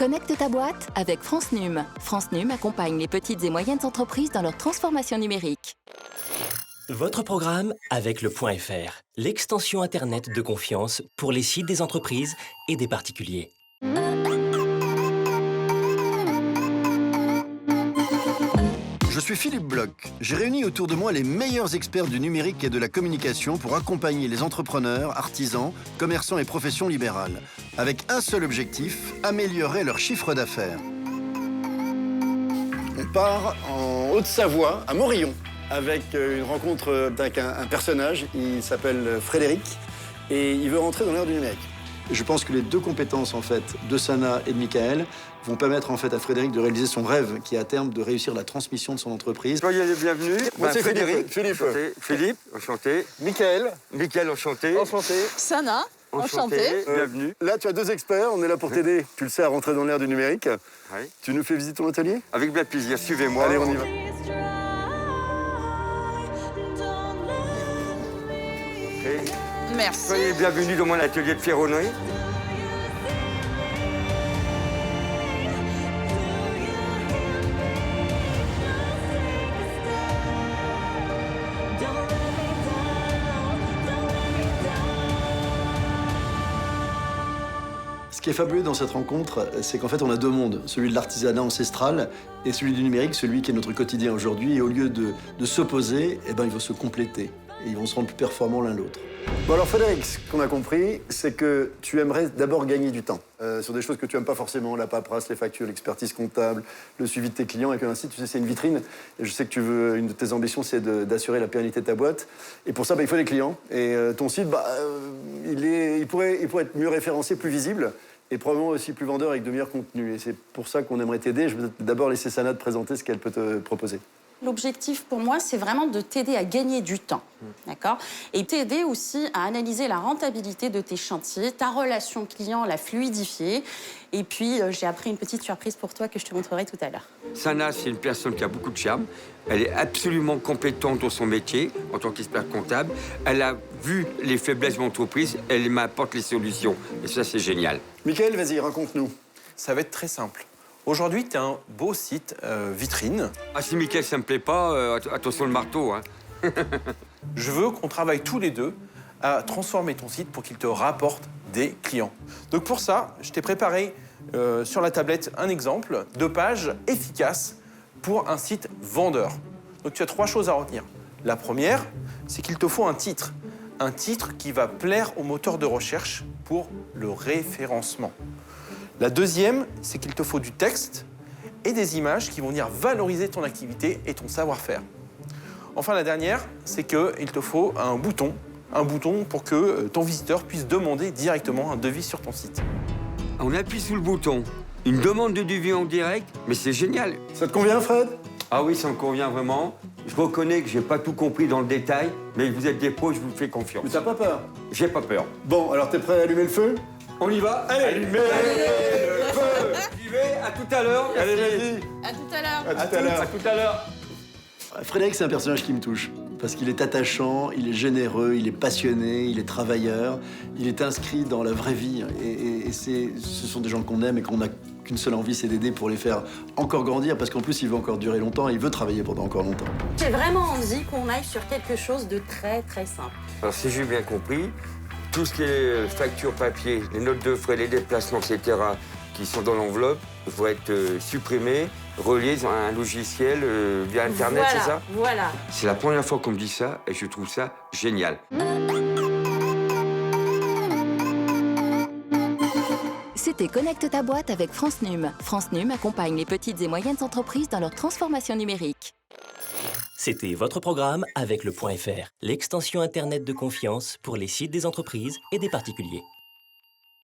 Connecte ta boîte avec France Num. France Num accompagne les petites et moyennes entreprises dans leur transformation numérique. Votre programme avec le Point .fr, l'extension Internet de confiance pour les sites des entreprises et des particuliers. Je suis Philippe Bloch. J'ai réuni autour de moi les meilleurs experts du numérique et de la communication pour accompagner les entrepreneurs, artisans, commerçants et professions libérales. Avec un seul objectif, améliorer leur chiffre d'affaires. On part en Haute-Savoie, à Morillon, avec une rencontre avec un personnage. Il s'appelle Frédéric et il veut rentrer dans l'ère du numérique. Je pense que les deux compétences en fait de Sana et de Michael vont permettre en fait à Frédéric de réaliser son rêve, qui est à terme de réussir la transmission de son entreprise. Soyez les bienvenus. Moi, c'est Frédéric. Philippe, enchanté. Michael. Michael, enchanté. Enchanté. Sana, enchanté. Bienvenue. Là, tu as deux experts, on est là pour t'aider. Tu le sais, à rentrer dans l'ère du numérique. Oui. Tu nous fais visiter ton atelier? Avec bien plaisir, suivez-moi. Allez, on y va. Merci. Soyez les bienvenus dans mon atelier de ferronnerie. Ce qui est fabuleux dans cette rencontre, c'est qu'en fait, on a deux mondes. Celui de l'artisanat ancestral et celui du numérique, celui qui est notre quotidien aujourd'hui. Et au lieu de s'opposer, eh ben, ils vont se compléter. Et ils vont se rendre plus performants l'un l'autre. Bon alors Frédéric, ce qu'on a compris, c'est que tu aimerais d'abord gagner du temps sur des choses que tu n'aimes pas forcément, la paperasse, les factures, l'expertise comptable, le suivi de tes clients, et que ainsi, tu sais, c'est une vitrine. Et je sais que tu veux, une de tes ambitions, c'est d'assurer la pérennité de ta boîte. Et pour ça, il faut des clients. Et ton site, il pourrait être mieux référencé, plus visible, et probablement aussi plus vendeur avec de meilleurs contenus. Et c'est pour ça qu'on aimerait t'aider. Je vais d'abord laisser Sana te présenter ce qu'elle peut te proposer. L'objectif pour moi, c'est vraiment de t'aider à gagner du temps, d'accord? Et t'aider aussi à analyser la rentabilité de tes chantiers, ta relation client, la fluidifier. Et puis, j'ai appris une petite surprise pour toi que je te montrerai tout à l'heure. Sana, c'est une personne qui a beaucoup de charme. Elle est absolument compétente dans son métier en tant qu'expert comptable. Elle a vu les faiblesses de l'entreprise, elle m'apporte les solutions. Et ça, c'est génial. Michael, vas-y, raconte-nous. Ça va être très simple. Aujourd'hui, tu as un beau site vitrine. Ah, si Michael, ça me plaît pas, attention le marteau, hein. Je veux qu'on travaille tous les deux à transformer ton site pour qu'il te rapporte des clients. Donc pour ça, je t'ai préparé sur la tablette un exemple de page efficace pour un site vendeur. Donc tu as trois choses à retenir. La première, c'est qu'il te faut un titre. Un titre qui va plaire au moteur de recherche pour le référencement. La deuxième, c'est qu'il te faut du texte et des images qui vont venir valoriser ton activité et ton savoir-faire. Enfin, la dernière, c'est qu'il te faut un bouton pour que ton visiteur puisse demander directement un devis sur ton site. On appuie sur le bouton. Une demande de devis en direct, mais c'est génial. Ça te convient, Fred? Ah oui, ça me convient vraiment. Je reconnais que j'ai pas tout compris dans le détail, mais vous êtes des pros, je vous fais confiance. Mais t'as pas peur? J'ai pas peur. Bon, alors t'es prêt à allumer le feu? On y va? Allez, allumez le feu! J'y vais, à tout à l'heure. Allez, vas-y. À tout à l'heure. À tout à l'heure. À tout à l'heure. Frédéric, c'est un personnage qui me touche. Parce qu'il est attachant, il est généreux, il est passionné, il est travailleur, il est inscrit dans la vraie vie. Et ce sont des gens qu'on aime et qu'on n'a qu'une seule envie, c'est d'aider pour les faire encore grandir. Parce qu'en plus, il veut encore durer longtemps et il veut travailler pendant encore longtemps. J'ai vraiment envie qu'on aille sur quelque chose de très, très simple. Alors, si j'ai bien compris, tout ce qui est facture papier, les notes de frais, les déplacements, etc., qui sont dans l'enveloppe, vont être supprimés, reliés dans un logiciel via Internet, voilà, c'est ça? Voilà. C'est la première fois qu'on me dit ça et je trouve ça génial. C'était Connecte ta boîte avec France Num. France Num accompagne les petites et moyennes entreprises dans leur transformation numérique. C'était votre programme avec le Point .fr, l'extension Internet de confiance pour les sites des entreprises et des particuliers.